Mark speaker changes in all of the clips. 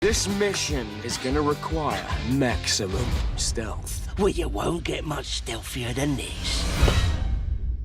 Speaker 1: This mission is gonna require maximum stealth.
Speaker 2: Well, you won't get much stealthier than this.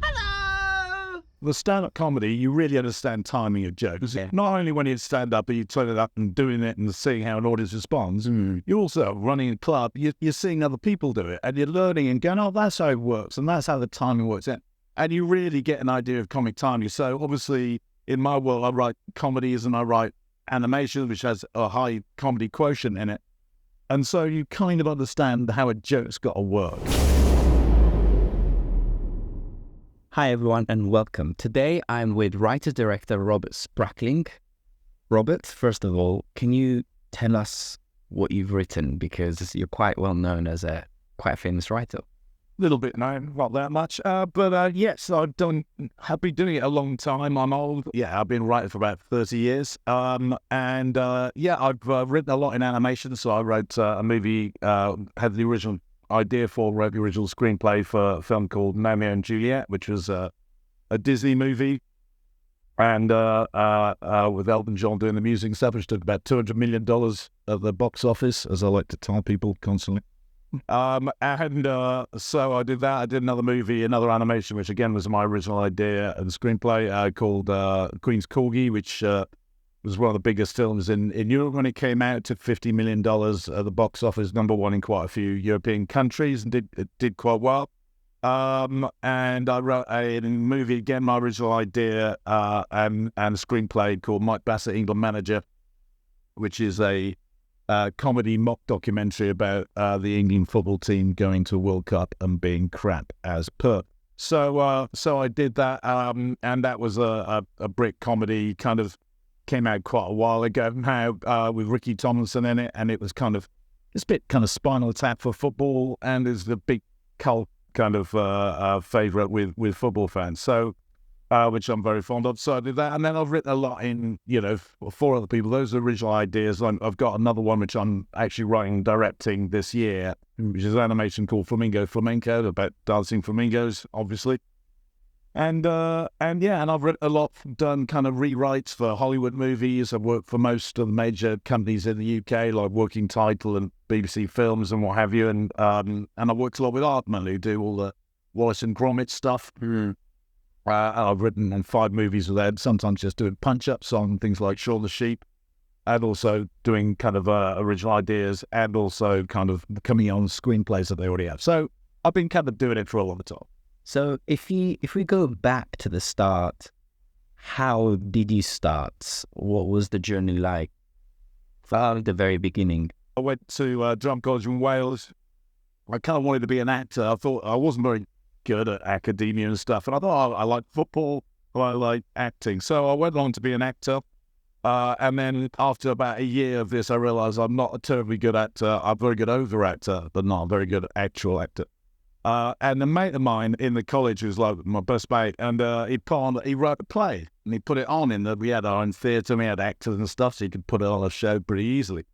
Speaker 2: Hello!
Speaker 3: The stand-up comedy, you really understand timing of jokes.
Speaker 2: Yeah.
Speaker 3: Not only when you stand up, but you turn it up and doing it and seeing how an audience responds. You're also running a club. You're seeing other people do it, and you're learning and going, oh, that's how it works, and that's how the timing works. And you really get an idea of comic timing. So obviously, in my world, I write comedies and I write animation, which has a high comedy quotient in it. And so you kind of understand how a joke's got to work.
Speaker 4: Hi everyone and welcome. Today I'm with writer-director Rob Sprackling. Robert, first of all, can you tell us what you've written? Because you're quite well known as a quite famous writer.
Speaker 3: Little bit known, not that much. But yes, I've been doing it a long time. I'm old. Yeah, I've been writing for about 30 years. I've written a lot in animation. So I wrote a movie, had the original idea for, wrote the original screenplay for a film called Gnomeo and Juliet, which was a Disney movie. And with Elton John doing the music and stuff, which took about $200 million at the box office, as I like to tell people constantly. So I did that. I did another movie, another animation, which again was my original idea and screenplay called Queen's Corgi, which was one of the biggest films in Europe when it came out. It took $50 million at the box office, #1 in quite a few European countries, and did quite well. And I wrote a movie, again, my original idea, and a screenplay called Mike Bassett, Interim Manager, which is a comedy mock documentary about the England football team going to a World Cup and being crap as per. So I did that, and that was a Brit comedy, kind of came out quite a while ago now, with Ricky Tomlinson in it, and it was kind of this bit kind of Spinal Tap for football, and is the big cult kind of favourite with football fans. So. Which I'm very fond of. So I did that. And then I've written a lot in, for other people. Those are original ideas. I've got another one which I'm actually writing and directing this year, which is an animation called Flamenco, about dancing flamingos, obviously. And I've written a lot, done kind of rewrites for Hollywood movies. I've worked for most of the major companies in the UK, like Working Title and BBC Films and what have you. And I've worked a lot with Aardman, who do all the Wallace and Gromit stuff. I've written on 5 movies with them, sometimes just doing punch-ups on things like Shaun the Sheep, and also doing kind of original ideas, and also kind of coming on screenplays that they already have. So I've been kind of doing it for a long time.
Speaker 4: So if we go back to the start, how did you start? What was the journey like from the very beginning?
Speaker 3: I went to drum college in Wales. I kind of wanted to be an actor. I thought I wasn't very good at academia and stuff, and I thought I like football, I like acting, so I went on to be an actor, and then after about a year of this I realized I'm not a terribly good actor. I'm a very good over actor, but not a very good actual actor. And a mate of mine in the college, who was like my best mate, and he wrote a play and he put it on we had our own theatre, we had actors and stuff, so he could put it on a show pretty easily.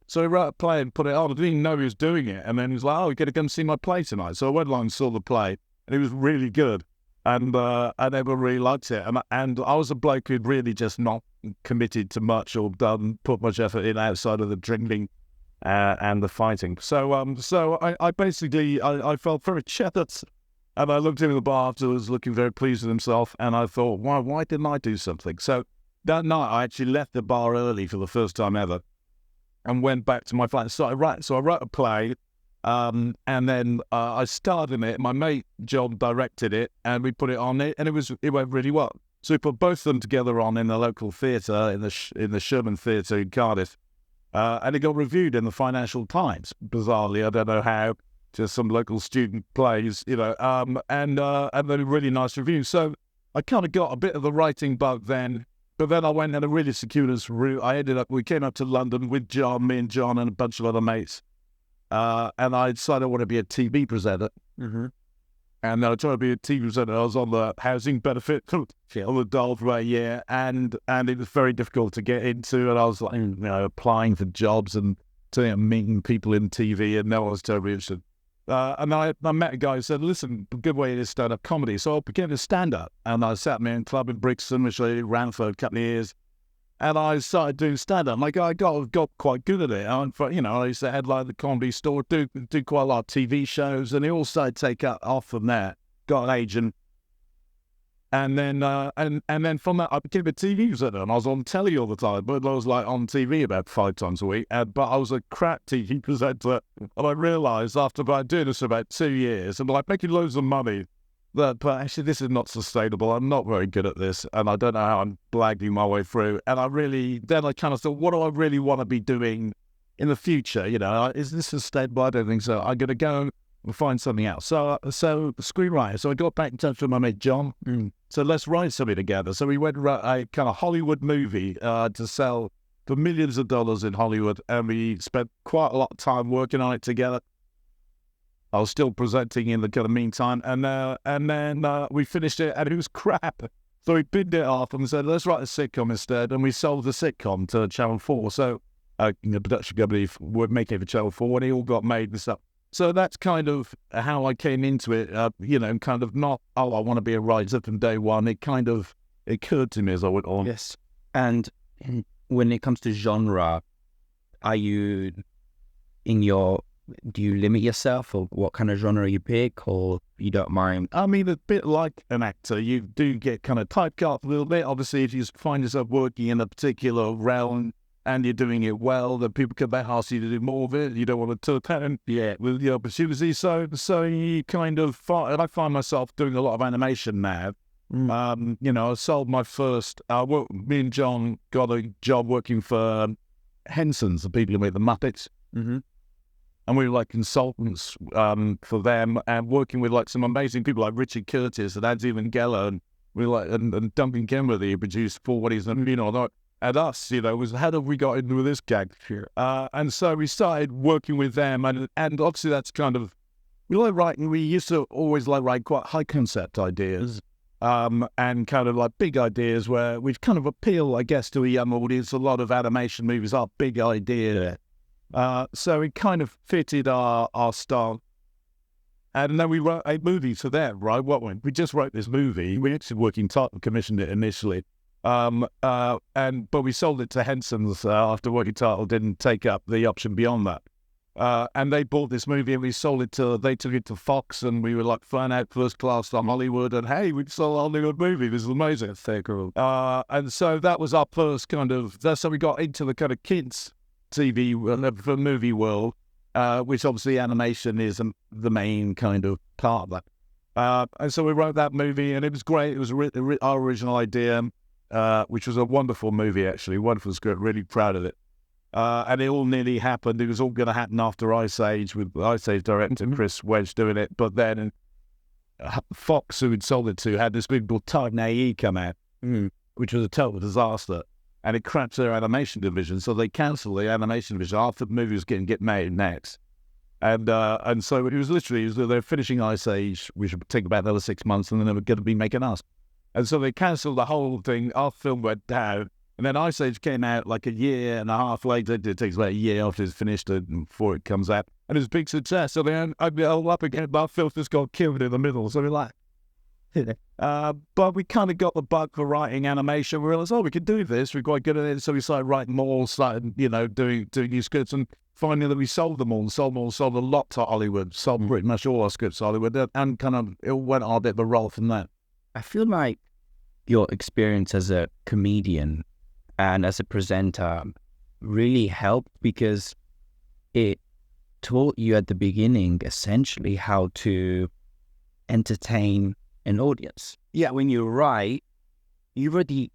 Speaker 3: So he wrote a play and put it on. I didn't even know he was doing it, and then he was like, oh, you got to come see my play tonight. So I went along and saw the play, and it was really good, and everyone really liked it. And I was a bloke who'd really just not committed to much or put much effort in outside of the drinking and the fighting. So I basically felt very jealous, and I looked him in the bar afterwards, looking very pleased with himself, and I thought, why didn't I do something? So that night I actually left the bar early for the first time ever, and went back to my flat. So I wrote a play. And then I starred in it. My mate John directed it, and we put it on it, and it went really well. So we put both of them together on in the local theatre, in the Sherman Theatre in Cardiff, and it got reviewed in the Financial Times. Bizarrely, I don't know how, just some local student plays, and then a really nice review. So I kind of got a bit of the writing bug then. But then I went in a really circuitous route. We came up to London with me and John and a bunch of other mates. And I decided I want to be a TV presenter. Mm-hmm. And I tried to be a TV presenter. I was on the housing benefit on the dole for about a year, and it was very difficult to get into. And I was like, applying for jobs and meeting people in TV, and no one was terribly interested. And I met a guy who said, listen, a good way to start up comedy. So I began to stand up, and I sat in my own club in Brixton, which I ran for a couple of years. And I started doing stand-up. Like, I got quite good at it. You know, I used to headline the Comedy Store, do quite a lot of TV shows, and it all started to take off from there. Got an agent. And then and then from that, I became a TV presenter, and I was on telly all the time. But I was like on TV about 5 times a week. But I was a crap TV presenter, and I realised after about doing this for about 2 years, and like making loads of money, that but actually this is not sustainable. I'm not very good at this, and I don't know how I'm blagging my way through. And then I kind of thought, what do I really want to be doing in the future? You know, is this sustainable? I don't think so. I'm going to go and find something else. So screenwriter. So I got back in touch with my mate John. So let's write something together. So we went to a kind of Hollywood movie to sell for millions of dollars in Hollywood, and we spent quite a lot of time working on it together. I was still presenting in the kind of meantime, and then we finished it, and it was crap. So we binned it off and said, let's write a sitcom instead, and we sold the sitcom to Channel 4. So the production company were making it for Channel 4, and it all got made and stuff. So that's kind of how I came into it, you know, kind of not, I want to be a writer from day one. It kind of occurred to me as I went on.
Speaker 4: Yes. And when it comes to genre, are you do you limit yourself, or what kind of genre you pick, or you don't mind?
Speaker 3: I mean, a bit like an actor, you do get kind of typecast a little bit. Obviously, if you find yourself working in a particular realm and you're doing it well, then people can ask you to do more of it. You don't want to turn with the opportunity. So you kind of and I find myself doing a lot of animation now. You know, I sold my first. Me and John got a job working for Henson's, the people who make the Muppets. And we were like consultants for them, and working with like some amazing people like Richard Curtis and Andy Geller, and we were like and Duncan Kenworthy, who produced For What Is, and you know, and us, you know, was how have we got into this gag? And so we started working with them, and obviously that's kind of we used to always like write quite high concept ideas, and kind of like big ideas where we've kind of appeal, I guess, to a young audience. A lot of animation movies are big idea. So it kind of fitted our style. And then we wrote a movie for them, right? We just wrote this movie. We actually working title, commissioned it initially. But we sold it to Henson's after Working Title didn't take up the option beyond that. And they bought this movie, and they took it to Fox, and we were like flying out first class from Hollywood, and hey, we sold a Hollywood movie. This is amazing. That's so cool. And so that was our first that's how we got into the kind of kids TV for movie world, which obviously animation is the main kind of part of that. And so we wrote that movie, and it was great. It was our original idea, which was a wonderful movie, actually, wonderful script. Really proud of it. And it all nearly happened. It was all going to happen after Ice Age, with Ice Age director Chris Wedge doing it. But then Fox, who had sold it to, had this big called Titan AE come out, which was a total disaster. And it crashed their animation division, so they cancelled the animation division after the movie was getting made next. And so it was literally, they're finishing Ice Age, which would take about another 6 months, and then they were going to be making us. And so they cancelled the whole thing. Our film went down, and then Ice Age came out like a year and a half later. It takes about a year after it's finished before it comes out, and it's a big success. So then I'd be all up again. Our film just got killed in the middle. So we're like. But we kind of got the bug for writing animation. We realized, we could do this. We're quite good at it. So we started writing more, started, you know, doing new scripts, and finding that we sold a lot to Hollywood, sold pretty much all our scripts to Hollywood, and kind of it went on a bit of a roll from that.
Speaker 4: I feel like your experience as a comedian and as a presenter really helped, because it taught you at the beginning essentially how to entertain an audience. Yeah, when you write, you've already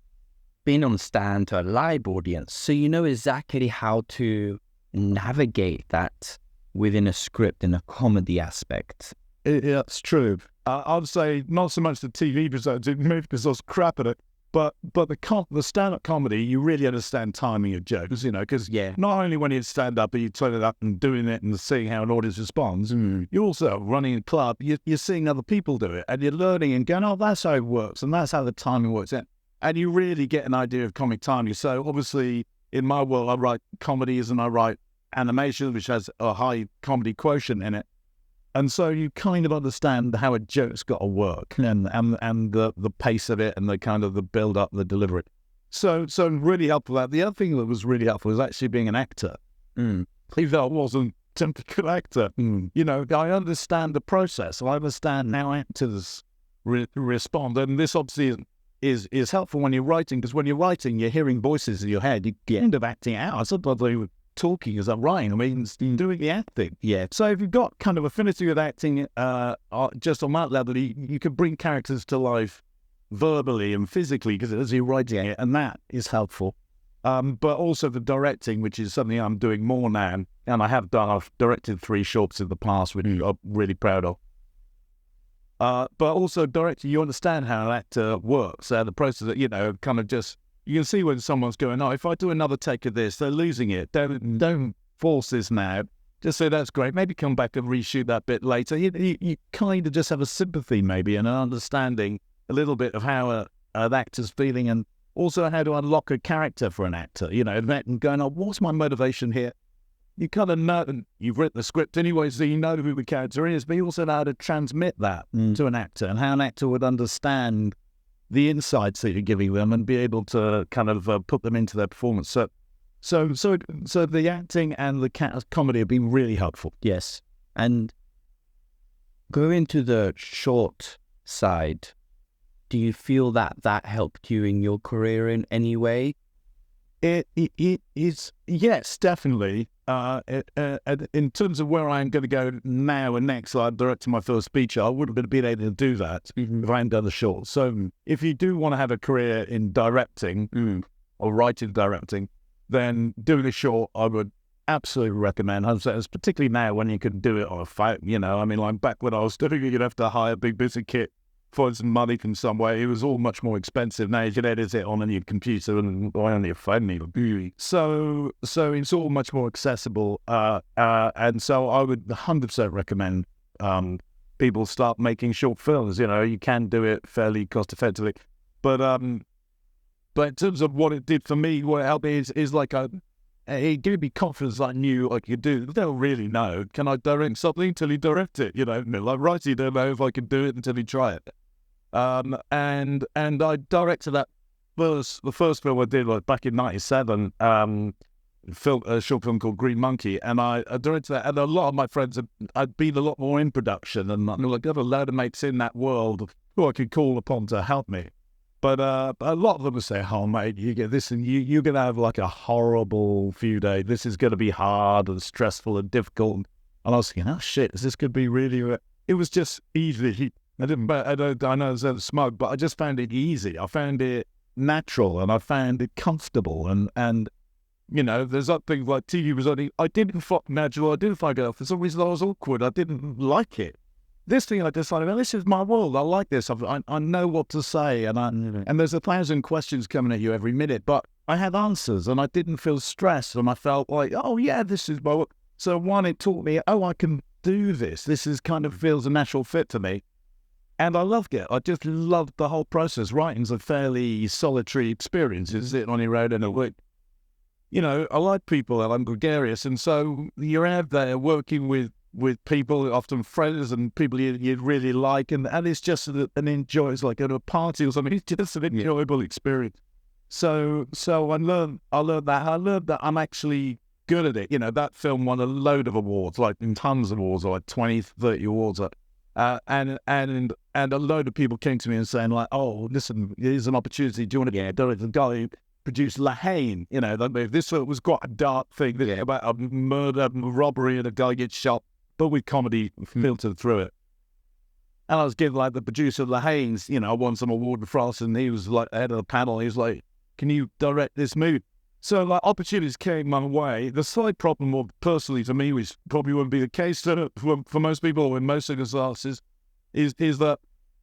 Speaker 4: been on stand to a live audience, so you know exactly how to navigate that within a script in a comedy aspect.
Speaker 3: Yeah, it's true. I'd say not so much the TV presenter, because I was crap at it, but the stand-up comedy, you really understand timing of jokes, you know, because not only when you stand up, but you turn it up and doing it and seeing how an audience responds, you're also running a club, you're seeing other people do it, and you're learning and going, that's how it works, and that's how the timing works. And you really get an idea of comic timing. So obviously, in my world, I write comedies and I write animation, which has a high comedy quotient in it. And so you kind of understand how a joke's got to work, and the pace of it, and the kind of the build up, the delivery. So really helpful. The other thing that was really helpful was actually being an actor. Even though I wasn't a typical actor, I understand the process. I understand how actors respond, and this obviously is helpful when you're writing, because when you're writing, you're hearing voices in your head. You end up acting out. Sometimes they were talking as I'm writing. I mean, doing the acting.
Speaker 4: Yeah.
Speaker 3: So if you've got kind of affinity with acting, just on that level, you can bring characters to life verbally and physically, because as you're writing it, and that is helpful. But also the directing, which is something I'm doing more now, and I have done. I've directed 3 shorts in the past, which I'm really proud of. But also directing, you understand how an actor works, the process that, kind of just, you can see when someone's going, if I do another take of this, they're losing it. Don't force this now. Just say, that's great. Maybe come back and reshoot that bit later. You kind of just have a sympathy maybe and an understanding a little bit of how an actor's feeling, and also how to unlock a character for an actor, and going, what's my motivation here? You kind of know, and you've written the script anyway, so you know who the character is, but you also know how to transmit that to an actor, and how an actor would understand the insights that you're giving them and be able to kind of put them into their performance. So the acting and the comedy have been really helpful.
Speaker 4: Yes. And going to the short side, do you feel that helped you in your career in any way?
Speaker 3: It is, yes, definitely. In terms of where I'm going to go now and next, I'm directing my first feature. I wouldn't have been able to do that if I hadn't done the short. So if you do want to have a career in directing or writing directing, then doing a short, I would absolutely recommend. Particularly now when you can do it on a phone. I mean, like back when I was doing it, you'd have to hire a big busy kit, find some money from somewhere. It was all much more expensive. Now you can edit it on your computer and on your phone even. So it's all much more accessible. And so I would 100% recommend people start making short films. You can do it fairly cost effectively. But in terms of what it did for me, what it helped me is like it gave me confidence I knew I could do. I don't really know. Can I direct something until you direct it? Like writing, you don't know if I can do it until you try it. And I directed the first film I did back in '97, a short film called Green Monkey, and I directed that. And a lot of my friends had been a lot more in production, and I got a load of mates in that world who I could call upon to help me. But a lot of them would say, "Oh mate, you get this, and you're going to have like a horrible few days. This is going to be hard and stressful and difficult." And I was thinking, "Oh shit, is this going to be really?" It was just easy. I know it's smug, but I just found it easy. I found it natural, and I found it comfortable. And there's other things like TV was only. I didn't find natural. I didn't find it. For some reason, I was awkward. I didn't like it. This thing, I decided, well, this is my world. I like this. I know what to say, and there's 1,000 questions coming at you every minute, but I had answers, and I didn't feel stressed, and I felt like, oh yeah, this is my work. So one, it taught me, I can do this. This is kind of feels a natural fit to me. And I loved it. I just loved the whole process. Writing's a fairly solitary experience. You sit on your own in a week. I like people, and I'm gregarious. And so you're out there working with people, often friends and people you really like. And it's just an enjoy. It's like going to a party or something. It's just an enjoyable experience. So I learned that. I learned that I'm actually good at it. That film won a load of awards, like tons of awards, like 20, 30 awards. And a load of people came to me and saying like, "Oh, listen, here's an opportunity. Do you want to direct the guy who produced La Haine? This was quite a dark thing about a murder, robbery, and a guy gets shot, but with comedy filtered through it." And I was given like the producer of La Haine's, I won some award in France, and he was like head of the panel. He was like, "Can you direct this movie?" So like opportunities came my way. The slight problem, personally to me, which probably wouldn't be the case for most people or in most circumstances, is that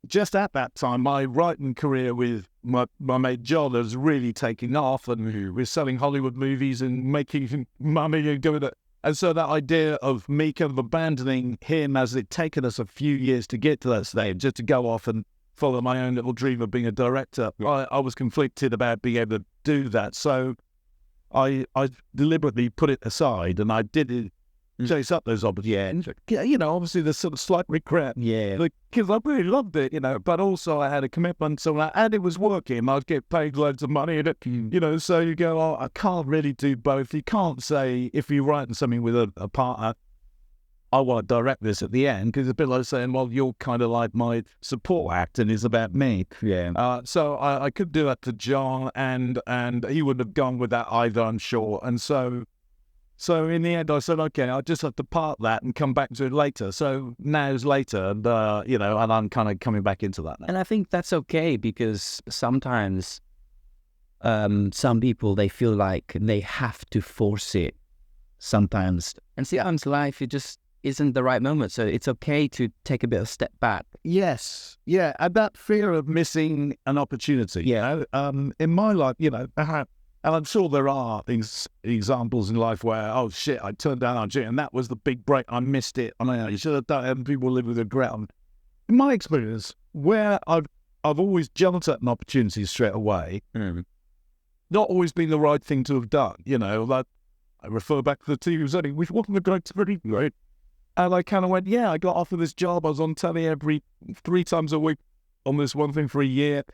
Speaker 3: just at that time, my writing career with my mate John was really taking off, and we're selling Hollywood movies and making money and doing it. And so that idea of me kind of abandoning him, as it taken us a few years to get to that stage, just to go off and follow my own little dream of being a director, I was conflicted about being able to do that. So I deliberately put it aside, and I did it chase up those opportunities. Yeah, you know, obviously there's sort of slight regret.
Speaker 4: Yeah.
Speaker 3: Because I really loved it, you know, but also I had a commitment, and it was working. I'd get paid loads of money, and you know, so you go, oh, I can't really do both. You can't say, if you're writing something with a partner, I want to direct this at the end, because it's a bit like saying, well, you're kind of like my support act and it's about me.
Speaker 4: Yeah.
Speaker 3: So I could do that to John, and he wouldn't have gone with that either, I'm sure. And so in the end, I said, okay, I'll just have to part that and come back to it later. So now's later, and you know, and I'm kind of coming back into that now.
Speaker 4: And I think that's okay, because sometimes some people, they feel like they have to force it sometimes. And sometimes life, it just isn't the right moment. So it's okay to take a bit of step back.
Speaker 3: Yes. Yeah. And that fear of missing an opportunity.
Speaker 4: Yeah.
Speaker 3: In my life, you know, and I'm sure there are examples in life where, oh shit, I turned down RG and that was the big break. I missed it. And I should have done it, and people live with regret. In my experience, where I've always jumped at an opportunity straight away, not always been the right thing to have done. You know, like I refer back to the TV setting, which wasn't a great TV, right? And I kind of went, yeah, I got offered this job. I was on telly every 3 times a week on this one thing for a year.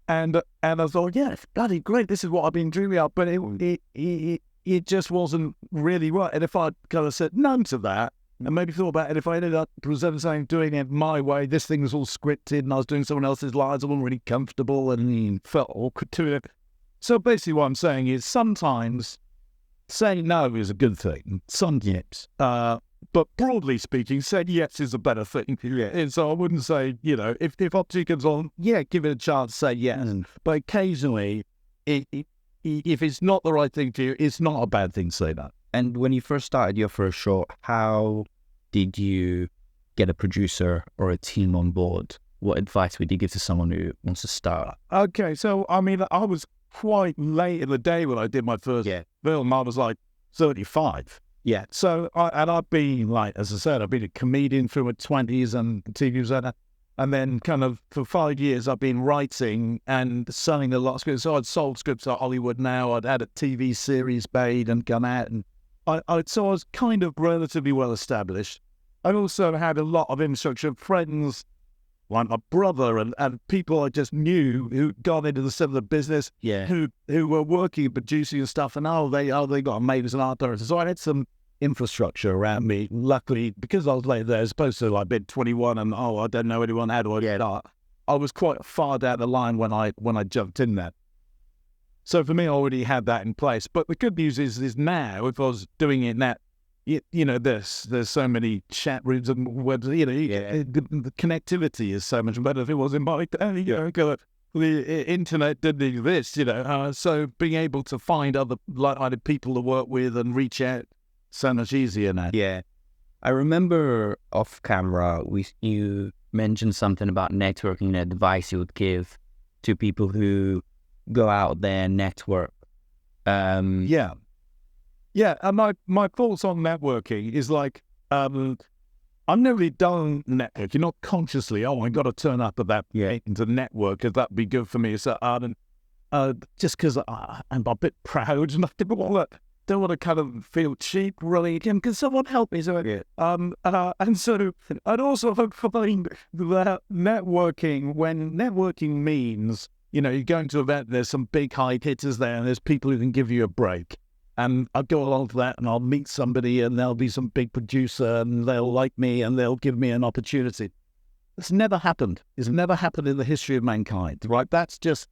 Speaker 3: And I thought, yeah, it's bloody great. This is what I've been dreaming of. But it just wasn't really right. And if I'd kind of said no to that, and maybe thought about it, if I ended up presenting something, doing it my way, this thing was all scripted and I was doing someone else's lines, I wasn't really comfortable and felt awkward to it. So basically what I'm saying is sometimes saying no is a good thing. Sometimes. But broadly speaking, saying yes is a better thing. Yeah. And so I wouldn't say, you know, if opportunity comes on, yeah, give it a chance, say yes. But occasionally, if it's not the right thing for you, it's not a bad thing to say that.
Speaker 4: And when you first started your first short, how did you get a producer or a team on board? What advice would you give to someone who wants to start?
Speaker 3: Okay, so I mean, I was quite late in the day when I did my first film. I was like 35. Yeah. So, I've been, like, as I said, I've been a comedian through my 20s and TV presenter. And then kind of for 5 years, I've been writing and selling a lot of scripts. So I'd sold scripts at Hollywood now. I'd had a TV series made and gone out. And so I was kind of relatively well established. I also had a lot of infrastructure friends, like my brother and people I just knew who got into the similar business, who were working, producing and stuff. And they got made as an art director. So I had some infrastructure around me. Luckily, because I was late there, as opposed to like been 21 and I don't know anyone, how do I get art? I was quite far down the line when I jumped in there. So for me, I already had that in place. But the good news is now, if I was doing it now, you know, there's so many chat rooms and webs, you know, the connectivity is so much better if it was in my day. You know, the internet didn't exist, you know. So being able to find other like-minded people to work with and reach out, so much easier now.
Speaker 4: Yeah. I remember off camera, you mentioned something about networking and advice you would give to people who go out there and network.
Speaker 3: Yeah, and my thoughts on networking is like, I've never really done networking, not consciously, I got to turn up at that to network, because that'd be good for me. So, just because I'm a bit proud and I don't want to kind of feel cheap, really. Can someone help me? So, and so I'd also find that networking, when networking means, you know, you go into an event, there's some big high hitters there, and there's people who can give you a break. And I'll go along to that and I'll meet somebody and there'll be some big producer and they'll like me and they'll give me an opportunity. It's never happened. It's never happened in the history of mankind, right? That's just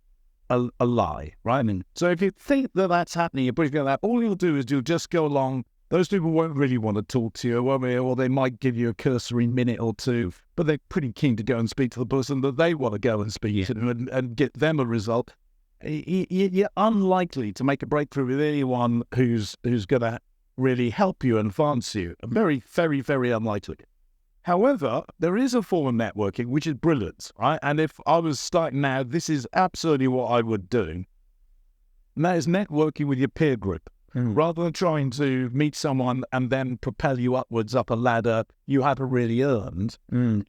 Speaker 3: a lie, right? I mean, so if you think that that's happening, you're pretty that, all you'll do is you'll just go along. Those people won't really want to talk to you, won't they? Or they might give you a cursory minute or two, but they're pretty keen to go and speak to the person that they want to go and speak to and get them a result. You're unlikely to make a breakthrough with anyone who's going to really help you and advance you. Very, very, very unlikely. However, there is a form of networking which is brilliant, right? And if I was starting now, this is absolutely what I would do. And that is networking with your peer group. Rather than trying to meet someone and then propel you upwards up a ladder you haven't really earned.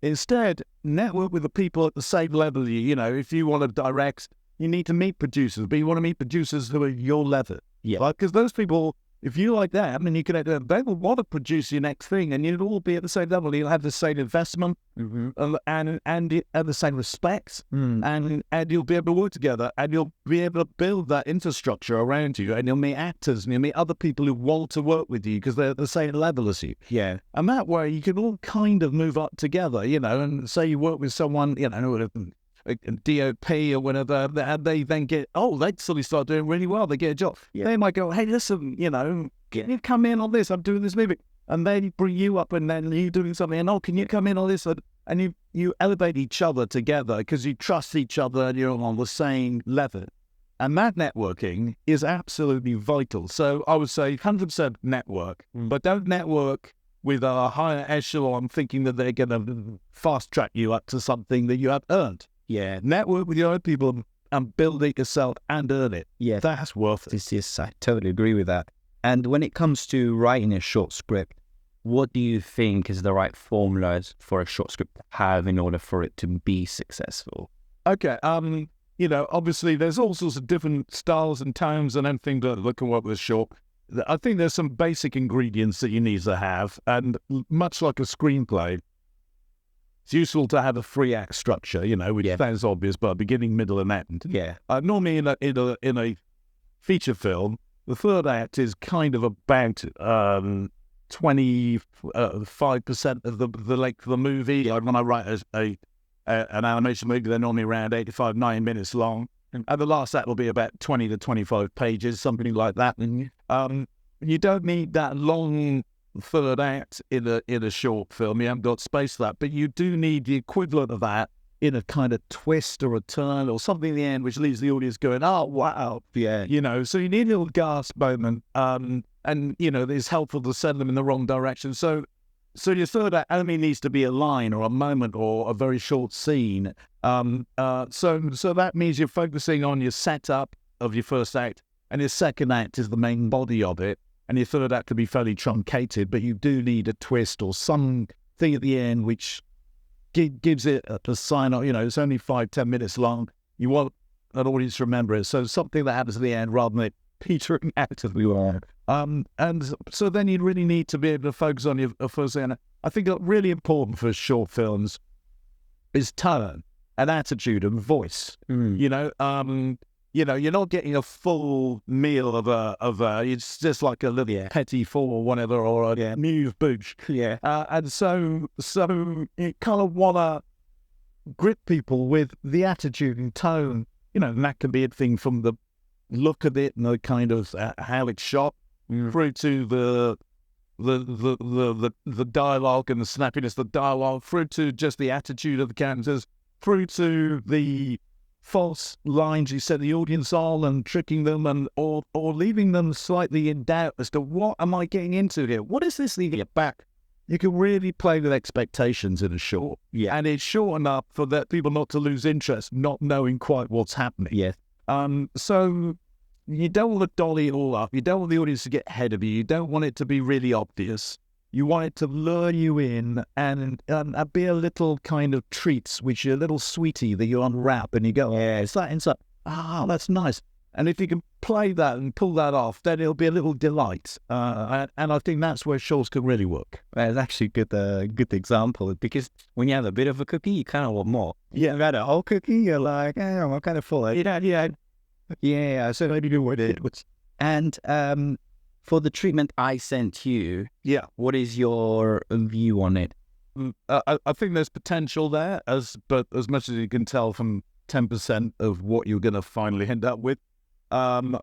Speaker 3: Instead, network with the people at the same level. You know, if you want to direct, you need to meet producers, but you want to meet producers who are your level. Yeah. Because those people, if you like that, I mean, you can, they will want to produce your next thing, and you'll all be at the same level. You'll have the same investment, and the same respect, and you'll be able to work together, and you'll be able to build that infrastructure around you, and you'll meet actors, and you'll meet other people who want to work with you because they're at the same level as you.
Speaker 4: Yeah.
Speaker 3: And that way, you can all kind of move up together, you know, and say you work with someone, you know, a DOP or whatever, and they then they suddenly start doing really well. They get a job. Yeah. They might go, hey, listen, you know, can you come in on this? I'm doing this movie. And they bring you up, and then you doing something, and can you come in on this? And you elevate each other together because you trust each other and you're on the same level. And that networking is absolutely vital. So I would say 100% network, but don't network with a higher echelon thinking that they're going to fast track you up to something that you have earned.
Speaker 4: Yeah.
Speaker 3: Network with your own people and build it yourself and earn it.
Speaker 4: Yeah.
Speaker 3: That's worth it.
Speaker 4: Yes, I totally agree with that. And when it comes to writing a short script, what do you think is the right formulas for a short script to have in order for it to be successful?
Speaker 3: Okay. You know, obviously there's all sorts of different styles and tones and everything that can work with short. I think there's some basic ingredients that you need to have. And much like a screenplay, it's useful to have a 3-act structure, you know, which sounds obvious, but beginning, middle, and end.
Speaker 4: Yeah.
Speaker 3: Normally in a feature film, the third act is kind of about 25% of the length of the movie. Like when I write an animation movie, they're normally around 85, 90 minutes long, and the last act will be about 20 to 25 pages, something like that. And you don't need that long third act in a short film. You haven't got space for that, but you do need the equivalent of that in a kind of twist or a turn or something in the end which leaves the audience going, oh wow, yeah, you know. So you need a little gasp moment, and you know, it's helpful to send them in the wrong direction. So your third act only needs to be a line or a moment or a very short scene. So that means you're focusing on your setup of your first act, and your second act is the main body of it. And your third act can be fairly truncated, but you do need a twist or something at the end which gives it a sign off. You know, it's only 5-10 minutes long. You want an audience to remember it. So something that happens at the end rather than it petering out as we were. And so then you really need to be able to focus on your first act. I think really important for short films is tone and attitude and voice. You know, you're not getting a full meal of it's just like a little petit four or whatever, or a muse bouche. Yeah. And so you kind of want to grip people with the attitude and tone, you know, and that can be a thing from the look of it and the kind of how it's shot through to the dialogue and the snappiness of the dialogue, through to just the attitude of the characters, through to the false lines you set the audience on and tricking them, and or leaving them slightly in doubt as to what am I getting into here? What is this leading back? You can really play with expectations in a short. Yeah. And it's short enough for that people not to lose interest, not knowing quite what's happening.
Speaker 4: Yeah.
Speaker 3: So you don't want to dolly it all up. You don't want the audience to get ahead of you. You don't want it to be really obvious. You want it to lure you in and be a little kind of treats, which are a little sweetie that you unwrap and you go, yeah, it's that, that's nice. And if you can play that and pull that off, then it'll be a little delight. And I think that's where shorts can really work.
Speaker 4: That's actually a good example, because when you have a bit of a cookie, you kind of want more. Yeah, you had a whole cookie, you're like, I'm kind of full. Yeah, so maybe do what it was. And for the treatment I sent you, what is your view on it?
Speaker 3: I think there's potential there, but as much as you can tell from 10% of what you're going to finally end up with. And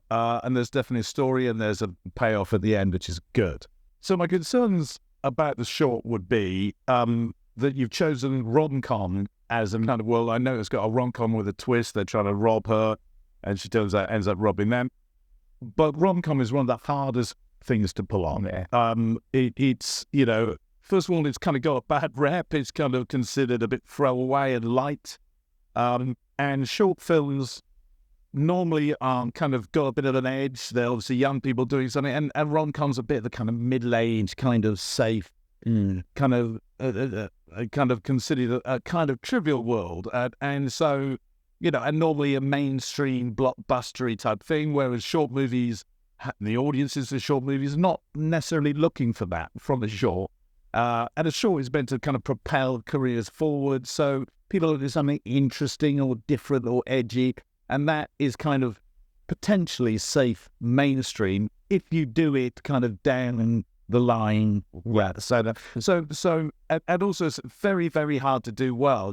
Speaker 3: there's definitely a story and there's a payoff at the end, which is good. So my concerns about the short would be that you've chosen rom-com as a kind of, well, I know it's got a rom-com with a twist. They're trying to rob her and she ends up robbing them. But rom-com is one of the hardest things to pull on. It's, you know, first of all, it's kind of got a bad rep. It's kind of considered a bit throwaway and light. And short films normally kind of got a bit of an edge. They're obviously young people doing something, and rom-com's a bit of the kind of middle-aged, kind of safe, kind of considered a kind of trivial world. And so, you know, and normally a mainstream blockbustery type thing, whereas short movies the audiences of short movies are not necessarily looking for that from a short. And a short is meant to kind of propel careers forward. So people look at something interesting or different or edgy, and that is kind of potentially safe mainstream if you do it kind of down the line. Yeah. So and also it's very, very hard to do well,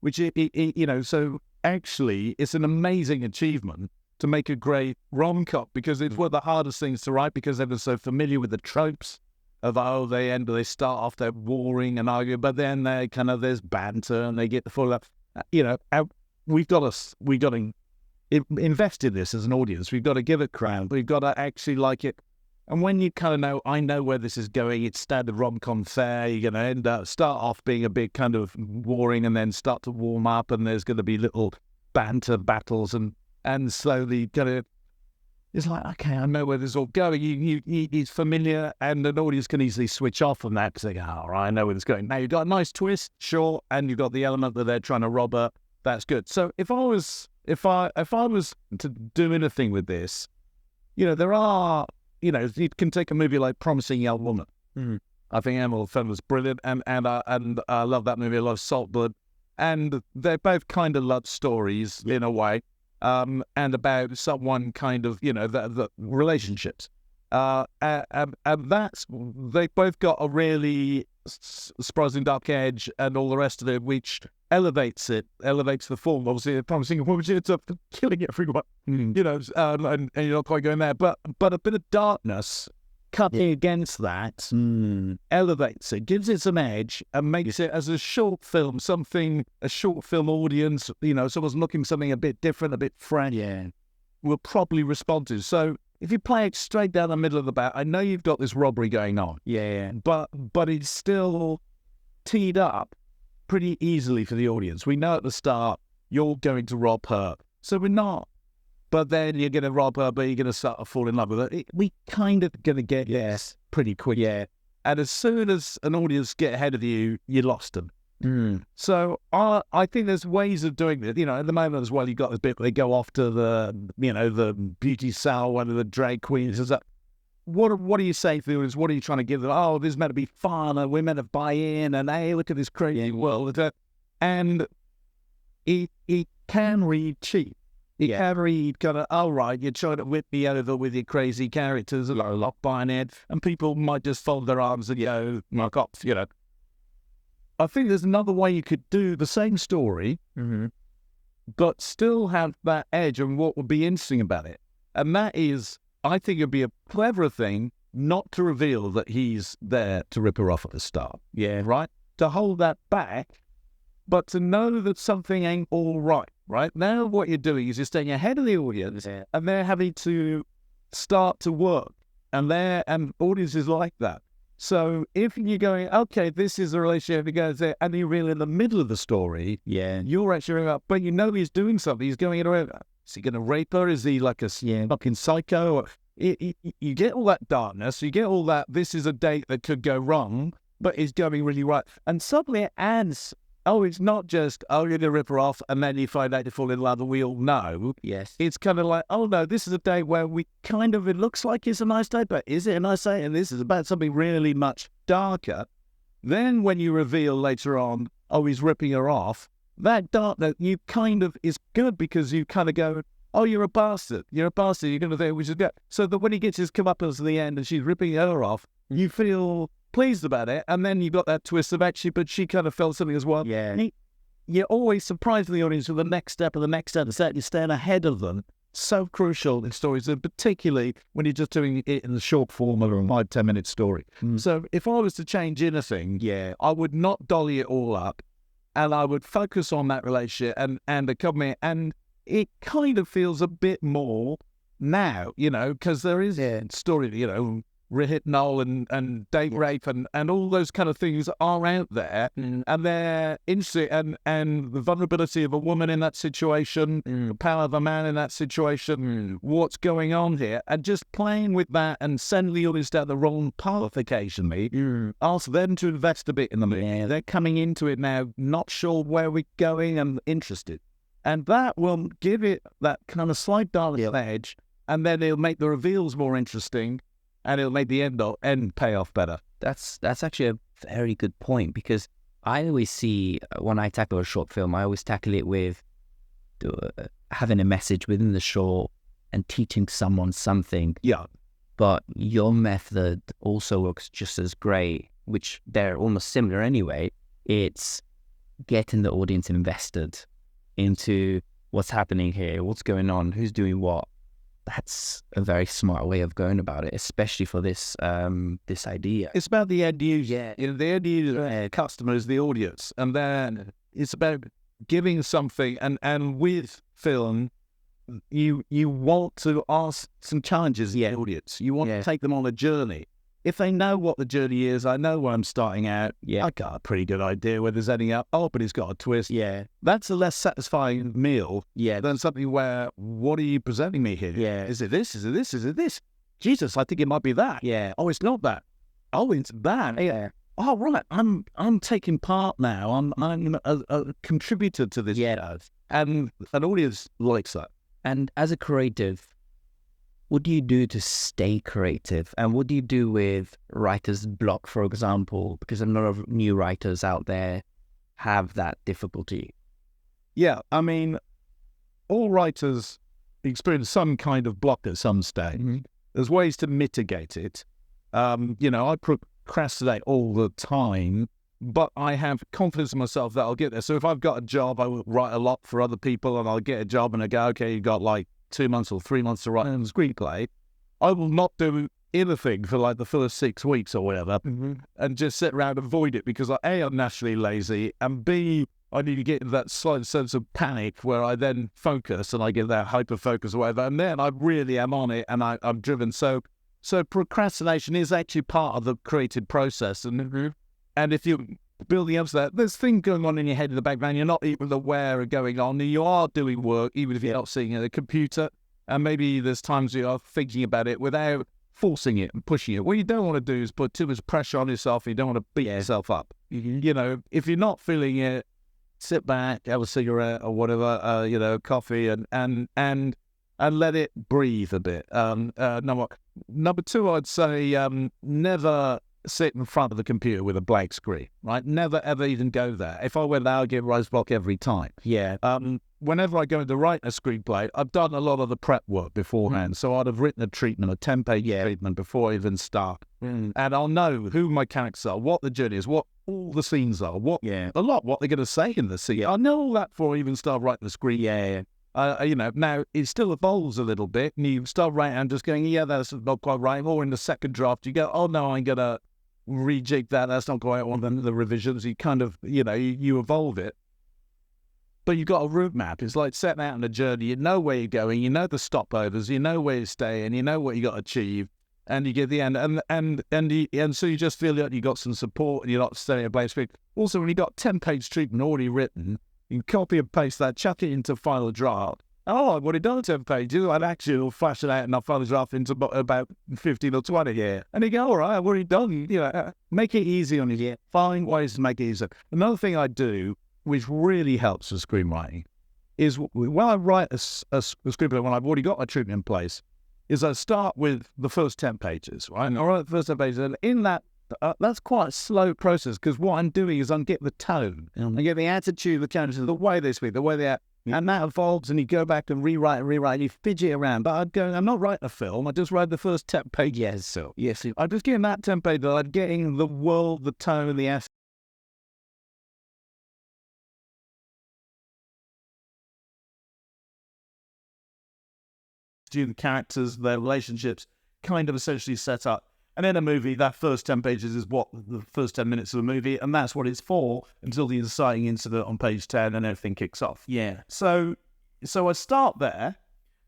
Speaker 3: which, so actually it's an amazing achievement to make a great rom-com, because it's one of the hardest things to write, because they're so familiar with the tropes of, they start off, they're warring and arguing, but then they kind of, there's banter and they get the full, we've got to invest in this as an audience. We've got to give it credit. We've got to actually like it. And when you kind of know, I know where this is going, it's standard rom-com fare, you're going to start off being a big kind of warring and then start to warm up, and there's going to be little banter battles and slowly it's like, okay, I know where this is all going. It's familiar, and an audience can easily switch off from that because they go, all right, I know where it's going. Now, you've got a nice twist, sure, and you've got the element that they're trying to rob her. That's good. So if I was to do anything with this, there are, you can take a movie like Promising Young Woman. Mm. I think Emma Fenn was brilliant, and I love that movie. I love Saltburn, and they're both kind of love stories in a way. And about someone kind of, the relationships. And that's, they both got a really surprising dark edge and all the rest of it, which elevates the film. Obviously, Promising Woman, it's up to killing everyone, and you're not quite going there. But a bit of darkness cutting against that elevates it, gives it some edge, and makes it as a short film, a short film audience, someone's looking something a bit different, a bit fresh, will probably respond to. So if you play it straight down the middle of the bat, I know you've got this robbery going on, but it's still teed up pretty easily for the audience. We know at the start you're going to rob her, so we're not. But then you're going to rob her, but you're going to start to fall in love with her. We kind of going to get this pretty quick. Yeah. And as soon as an audience get ahead of you, you lost them. Mm. So I think there's ways of doing it. At the moment as well, you've got this bit where they go off to the beauty salon, one of the drag queens. Is that, what do you say to the audience? What are you trying to give them? Oh, this is meant to be fun, and we're meant to buy in, and hey, look at this crazy world. And it can read cheap. You can read kind of, oh, right, you're trying to whip me over with your crazy characters, a lot buying it, and people might just fold their arms and go, my God, I think there's another way you could do the same story, but still have that edge and what would be interesting about it. And that is, I think it'd be a cleverer thing not to reveal that he's there to rip her off at the start. Yeah. Right? To hold that back, but to know that something ain't all right. Right? Now what you're doing is you're staying ahead of the audience, and they're having to start to work. And audiences like that. So if you're going, okay, this is a relationship, it goes there, and you're really in the middle of the story, you're actually up, but he's doing something, he's going around. Is he going to rape her? Is he like a fucking psycho? You get all that darkness, you get all that, this is a date that could go wrong, but it's going really right. And suddenly it adds, it's not just, you're going to rip her off, and then you find out you fall in love, and we all know. Yes. It's kind of like, no, this is a day where it looks like it's a nice day, but is it a nice day? And this is about something really much darker. Then when you reveal later on, he's ripping her off, that darkness, you kind of, is good because you kind of go, you're a bastard. You're going to think, which is good. So that when he gets his comeuppance at the end and she's ripping her off, you feel pleased about it, and then you got that twist of actually, but she kind of felt something as well. Yeah. You're always surprising the audience with the next step and the next step. You're staying ahead of them. So crucial in stories, and particularly when you're just doing it in the short form of a 5-10 minute story. So if I was to change anything, I would not dolly it all up, and I would focus on that relationship and the company, and it kind of feels a bit more now, because there is a story, rehypnol and date rape and all those kind of things are out there, and they're interesting, and the vulnerability of a woman in that situation, the power of a man in that situation, what's going on here, and just playing with that and sending the audience down the wrong path occasionally, ask them to invest a bit in the movie. They're coming into it now not sure where we're going and interested, and that will give it that kind of slight dark edge, and then it'll make the reveals more interesting, and it'll make the end payoff better.
Speaker 4: That's actually a very good point, because I always see, when I tackle a short film, I always tackle it with having a message within the short and teaching someone something.
Speaker 3: Yeah.
Speaker 4: But your method also works just as great, which they're almost similar anyway. It's getting the audience invested into what's happening here, what's going on, who's doing what. That's a very smart way of going about it, especially for this this idea.
Speaker 3: It's about the end user.
Speaker 4: Yeah.
Speaker 3: You know, the end user, customer is the audience. And then it's about giving something. And with film, you want to ask some challenges to the audience. You want to take them on a journey. If they know what the journey is, I know where I'm starting out. I got a pretty good idea where there's ending up. Oh, but it's got a twist.
Speaker 4: Yeah.
Speaker 3: That's a less satisfying meal than something where, what are you presenting me here?
Speaker 4: Yeah.
Speaker 3: Is it this? Is it this? Is it this? Jesus, I think it might be that.
Speaker 4: Yeah.
Speaker 3: Oh, it's not that. Oh, it's that.
Speaker 4: Yeah.
Speaker 3: Oh, right. I'm taking part now. I'm a contributor to this.
Speaker 4: Yeah.
Speaker 3: And an audience likes that.
Speaker 4: And as a creative, what do you do to stay creative? And what do you do with writer's block, for example? Because a lot of new writers out there have that difficulty.
Speaker 3: Yeah, I mean, all writers experience some kind of block at some stage. Mm-hmm. There's ways to mitigate it. You know, I procrastinate all the time, but I have confidence in myself that I'll get there. So if I've got a job, I will write a lot for other people, and I'll get a job and I go, okay, you've got like 2 months or 3 months to write a screenplay. I will not do anything for like the first 6 weeks or whatever, and just sit around and avoid it, because A, I'm naturally lazy, and B, I need to get into that slight sense of panic where I then focus and I get that hyper focus or whatever, and then I really am on it and I'm driven. So procrastination is actually part of the creative process, and if you're building up to that, there's things going on in your head in the background you're not even aware of going on. You are doing work, even if you're not seeing it at a computer, and maybe there's times you are thinking about it without forcing it and pushing it. What you don't want to do is put too much pressure on yourself. You don't want to beat yourself up. You know, if you're not feeling it, sit back, have a cigarette or whatever, you know, coffee, and let it breathe a bit. Number two, I'd say never sit in front of the computer with a blank screen, right? Never, ever even go there. If I went there, I'd get writer's block every time.
Speaker 4: Yeah.
Speaker 3: Whenever I go to write a screenplay, I've done a lot of the prep work beforehand. So I'd have written a treatment, a 10-page treatment before I even start. And I'll know who my characters are, what the journey is, what all the scenes are, what they're going to say in the scene. I know all that before I even start writing the screen. You know, now it still evolves a little bit, and you start writing and just going, yeah, that's not quite right. Or in the second draft, you go, oh no, I'm going to rejig that. That's not quite one of the revisions. You kind of, you know, you evolve it. But you've got a route map. It's like setting out on a journey. You know where you're going. You know the stopovers. You know where you're staying. You know what you got to achieve. And you get the end. And so you just feel like you got some support and you're not staring at a blank screen. Also, when you got 10-page treatment already written, you can copy and paste that, chuck it into final draft. Oh, I've already done 10 pages. I'd actually flash it out and I'll final draft into about 15 or 20. Yeah. And you go, all right, I've already done. You know, make it easy on you. Find ways to make it easier. Another thing I do, which really helps with screenwriting, is when I write a screenplay, when I've already got my treatment in place, is I start with the first 10 pages, right? And I write the first 10 pages, and in that, that's quite a slow process, because what I'm doing is I'm getting the tone, I get the attitude, the characters, the way they speak, the way they act, and that evolves, and you go back and rewrite, and you fidget around. But I'm not writing a film, I just write the first 10 pages. Yes, I'm just getting that 10 pages, I'm getting the world, the tone, the attitude. The characters, their relationships kind of essentially set up. And in a movie, that first 10 pages is what the first 10 minutes of the movie, and that's what it's for until the inciting incident on page 10 and everything kicks off. Yeah. So I start there,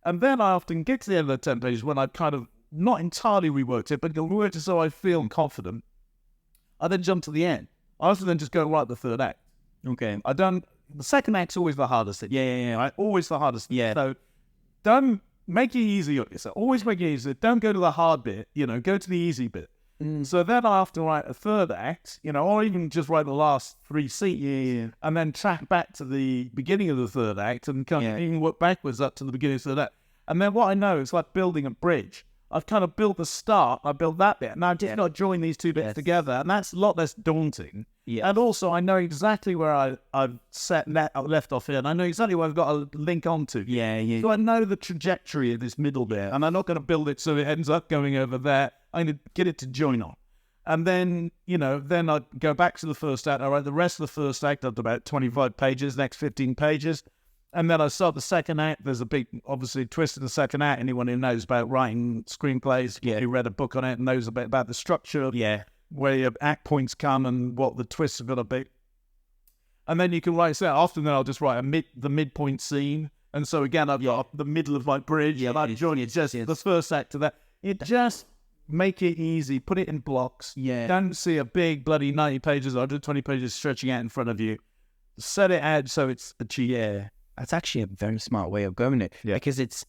Speaker 3: and then I often get to the end of the 10 pages when I've kind of not entirely reworked it, but reworked it so I feel confident. I then jump to the end. I also then just go right the third act. Okay. The second act's always the hardest thing. Yeah. Right? Always the hardest thing. Yeah. So don't make it easy on yourself. Always make it easy. Don't go to the hard bit, you know, go to the easy bit. So then I have to write a third act, you know, or even just write the last 3 scenes, and then track back to the beginning of the third act and kind of even work backwards up to the beginning of the third act. And then what I know is like building a bridge. I've kind of built the start, I built that bit, and I've just got to join these two bits together, and that's a lot less daunting. Yeah. And also, I know exactly where I've left off here, and I know exactly where I've got to link onto. Yeah. So I know the trajectory of this middle bit, and I'm not going to build it so it ends up going over there. I'm going to get it to join on. And then, then I go back to the first act. I write the rest of the first act up to about 25 pages, next 15 pages. And then I start the second act. There's a big, obviously, twist in the second act. Anyone who knows about writing screenplays, who read a book on it, knows a bit about the structure, where your act points come and what the twists are going to be. And then you can write that. Often then I'll just write the midpoint scene. And so again, I've got the middle of my bridge. Yeah, I'm joining it. Just the first act to that. Just make it easy. Put it in blocks. Yeah. Don't see a big bloody 90 pages, 120 pages stretching out in front of you. Set it out so it's achieved.
Speaker 4: Yeah. That's actually a very smart way of going it, because it's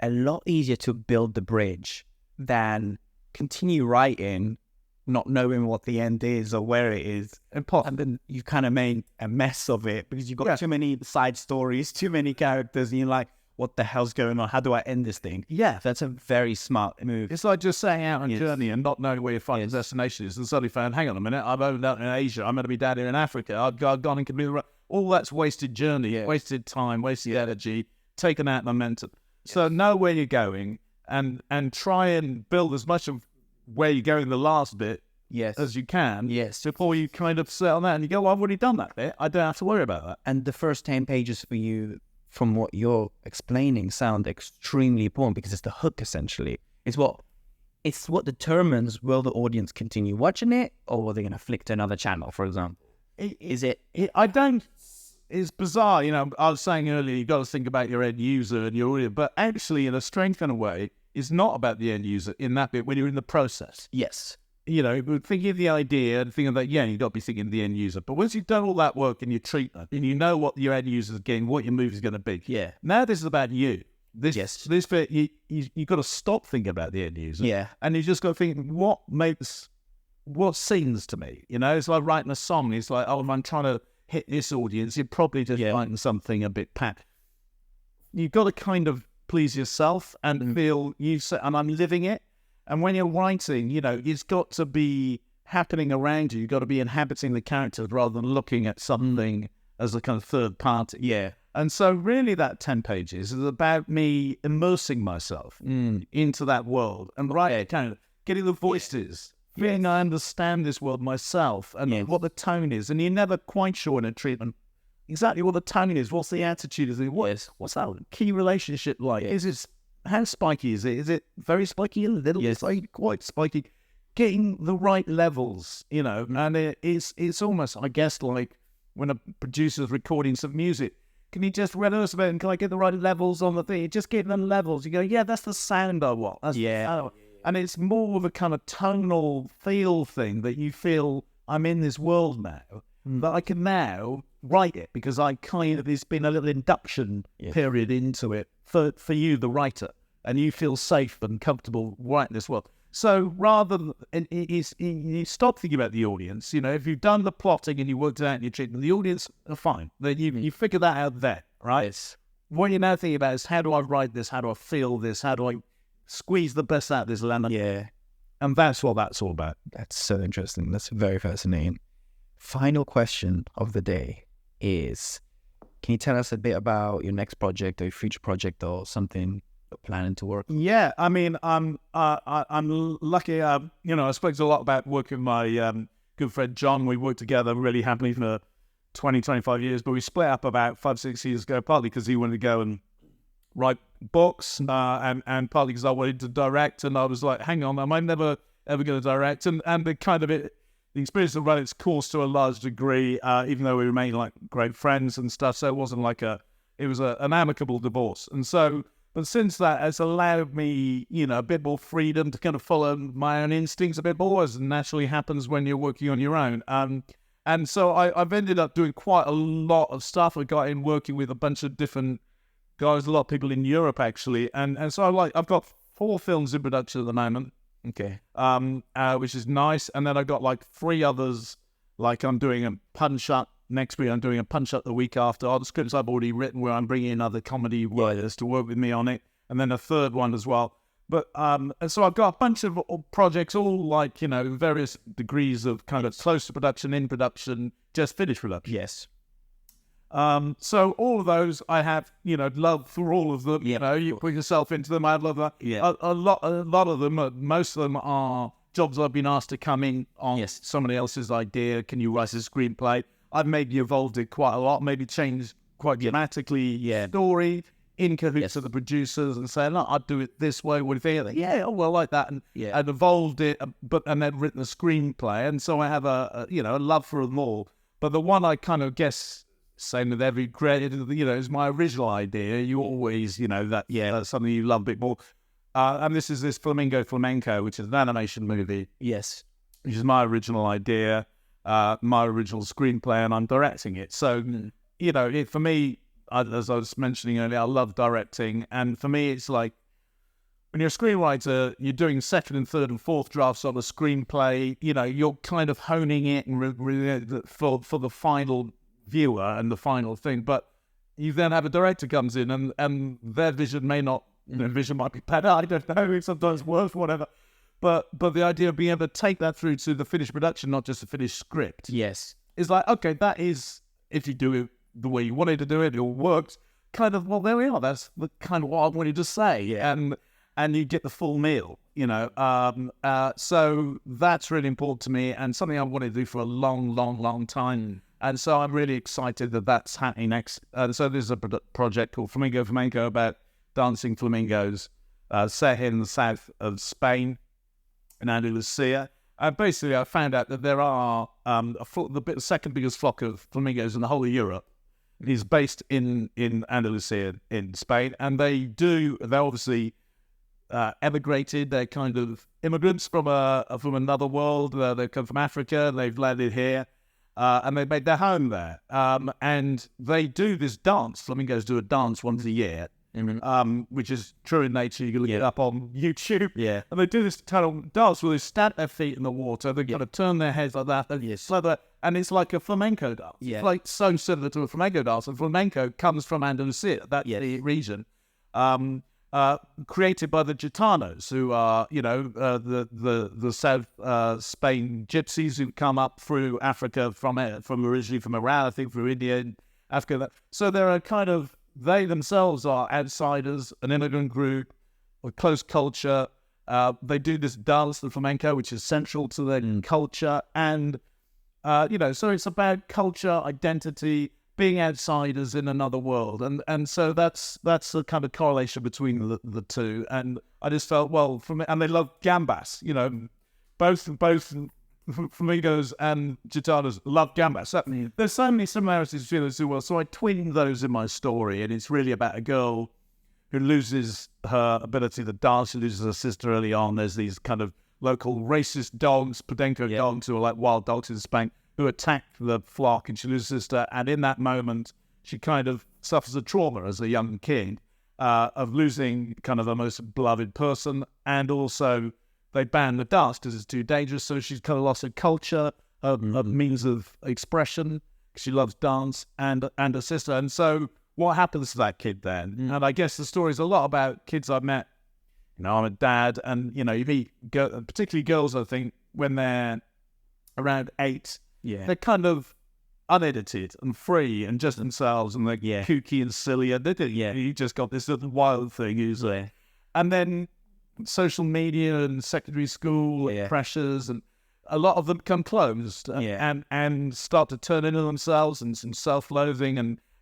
Speaker 4: a lot easier to build the bridge than continue writing, not knowing what the end is or where it is. And then you kind of made a mess of it because you've got too many side stories, too many characters, and you're like, what the hell's going on? How do I end this thing? Yeah, that's a very smart move.
Speaker 3: It's like just setting out on a journey and not knowing where your final destination is, and suddenly found, hang on a minute, I'm over out in Asia, I'm going to be down here in Africa, I've gone and completed all that's wasted journey, wasted time, wasted energy, taken out momentum. So know where you're going and try and build as much of where you're going the last bit as you can before you kind of settle that and you go, well, I've already done that bit, I don't have to worry about that.
Speaker 4: And the first 10 pages for you, from what you're explaining, sound extremely important because it's the hook, essentially. It's what determines will the audience continue watching it or are they going to flick to another channel, for example?
Speaker 3: It's bizarre, I was saying earlier, you've got to think about your end user and your audience, but actually in a strange kind of way, it's not about the end user in that bit when you're in the process.
Speaker 4: Yes.
Speaker 3: Thinking of the idea and thinking that, you've got to be thinking of the end user. But once you've done all that work in your treatment and you know what your end user is getting, what your movie is going to be. Yeah. Now this is about you. This bit, you've got to stop thinking about the end user. Yeah. And you just got to think, what sings to me? It's like writing a song. It's like, oh, I'm trying to hit this audience. You're probably just writing something a bit pat. You've got to kind of please yourself and feel and I'm living it. And when you're writing, it's got to be happening around you. You've got to be inhabiting the characters rather than looking at something as a kind of third party. Yeah. And so really that 10 pages is about me immersing myself into that world and kind of getting the voices, feeling I understand this world myself and what the tone is. And you're never quite sure in a treatment exactly what the tone is, what's the attitude is, what's that key relationship like? How spiky is it? Is it very spiky? A little bit quite spiky. Getting the right levels, and it's almost, I guess, like when a producer's recording some music. Can you just rehearse a bit and can I get the right levels on the thing? Just get them levels. You go, that's the sound I want. And it's more of a kind of tonal feel thing that you feel I'm in this world now, but I can now write it because there's been a little induction period into it for you, the writer, and you feel safe and comfortable writing this world. So rather than, you stop thinking about the audience, if you've done the plotting and you worked it out in your treatment, the audience are fine. Then you figure that out there, right? Yes. What you're now thinking about is how do I write this? How do I feel this? How do I squeeze the best out of this lemon? Yeah. And that's what that's all about.
Speaker 4: That's so interesting. That's very fascinating. Final question of the day is, can you tell us a bit about your next project or your future project or something you're planning to work on?
Speaker 3: Yeah, I mean, I'm lucky. I spoke a lot about working with my good friend John. We worked together really happily for 20, 25 years, but we split up about 5-6 years ago, partly because he wanted to go and write books, and partly because I wanted to direct, and I was like, hang on, am I never ever going to direct? And the experience of run its course to a large degree, even though we remained like great friends and stuff. So it wasn't like it was an amicable divorce. And so, but since that has allowed me, a bit more freedom to kind of follow my own instincts a bit more, as naturally happens when you're working on your own. And so I've ended up doing quite a lot of stuff. I got in working with a bunch of different guys, a lot of people in Europe actually. And so I've got 4 films in production at the moment. Okay. Which is nice. And then I got like 3 others, like I'm doing a punch up next week. I'm doing a punch up the week after. All the scripts I've already written where I'm bringing in other comedy writers to work with me on it. and then a third one as well. But and so I've got a bunch of projects, all like, you know, various degrees of kind of close to production, in production, just finished production.
Speaker 4: Yes.
Speaker 3: So all of those, I have, you know, love for all of them. You know, you put yourself into them. I love that.
Speaker 4: Yeah.
Speaker 3: A lot of them, most of them are jobs I've been asked to come in on somebody else's idea. Can you write a screenplay? I've maybe evolved it quite a lot, maybe changed quite dramatically story, in cahoots with the producers, and saying, look, I'd do it this way. What do you think? Yeah, well, like that, and evolved it, and then written a screenplay. And so I have a love for them all. But the one I kind of guess, same with every credit, you know, is my original idea. You always, you know, that's something you love a bit more. And this is this Flamenco, which is an animation movie.
Speaker 4: Yes.
Speaker 3: Which is my original idea, my original screenplay, and I'm directing it. So, you know, for me, as I was mentioning earlier, I love directing. And for me, it's like, when you're a screenwriter, you're doing second and third and fourth drafts on a screenplay. You know, you're kind of honing it and for the final viewer and the final thing. But you then have a director comes in, and their vision may not, their vision might be better. I don't know. It's sometimes worse, whatever. But the idea of being able to take that through to the finished production, not just a finished script,
Speaker 4: yes,
Speaker 3: is like, okay, that is, if you do it the way you wanted to do it, it all worked. Kind of, well, there we are. That's the kind of what I wanted to say, and you get the full meal, you know. So that's really important to me, and something I wanted to do for a long, long, long time. And so I'm really excited that that's happening next. So there's a project called Flamenco about dancing flamingos, set in the south of Spain, in Andalusia. Basically, I found out that there are the second biggest flock of flamingos in the whole of Europe is based in Andalusia in Spain, and they're obviously emigrated. They're kind of immigrants from another world. They come from Africa. They've landed here, and they made their home there. And they do this dance. Flamingos do a dance once a year. Which is true in nature. You can look it up on YouTube. Yeah. And they do this kind of dance where they stamp their feet in the water. They kind of turn their heads like that. And it's like a flamenco dance. Yeah. It's like so similar to a flamenco dance. And flamenco comes from Andalusia, that region, created by the Gitanos, who are, you know, the South Spain gypsies who come up through Africa from originally from Iran, I think, through India and Africa. So they're a kind of, they themselves are outsiders, an immigrant group, a close culture. They do this dance, the flamenco, which is central to their culture. And, you know, so it's about culture, identity, being outsiders in another world. And so that's the kind of correlation between the two. And I just felt, well, and they love gambas, you know, both Flamingos and Gitanos love gambas. So there's so many similarities between those two worlds. So I twinned those in my story, and it's really about a girl who loses her ability to dance. She loses her sister early on. There's these kind of local racist dogs, Podenco dogs, who are like wild dogs in Spain, who attack the flock, and she loses her sister. And in that moment, she kind of suffers a trauma as a young kid of losing kind of the most beloved person, and also they ban the dance because it's too dangerous. So she's kind of lost her culture, her means of expression. She loves dance and her sister. And so what happens to that kid then? And I guess the story is a lot about kids I've met. You know, I'm a dad, and, you know, you meet particularly girls, I think, when they're around 8, they're kind of unedited and free and just themselves, and they're kooky and silly. And you just got this little wild thing usually. And then social media and secondary school pressures, and a lot of them become closed and start to turn into themselves, and some self-loathing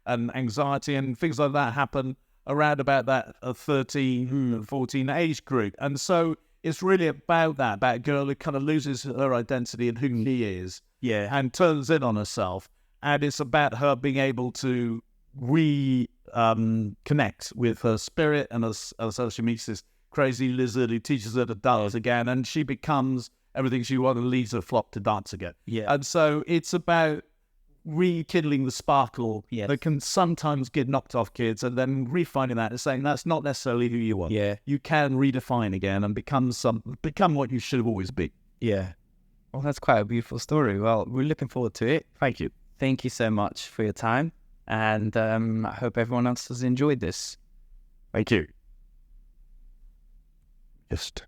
Speaker 3: and anxiety and things like that happen around about that 13, 14 age group. And so it's really about a girl who kind of loses her identity and who she is and turns in on herself. And it's about her being able to connect with her spirit, and so she meets this crazy lizard who teaches her to dance again, and she becomes everything she wants and leads her flock to dance again. And so it's about rekindling the sparkle that can sometimes get knocked off kids, and then refining that and saying that's not necessarily who you are. You can redefine again and become what you should have always been.
Speaker 4: Well, that's quite a beautiful story. Well, we're looking forward to it.
Speaker 3: Thank you
Speaker 4: so much for your time, and I hope everyone else has enjoyed this.
Speaker 3: Thank you. just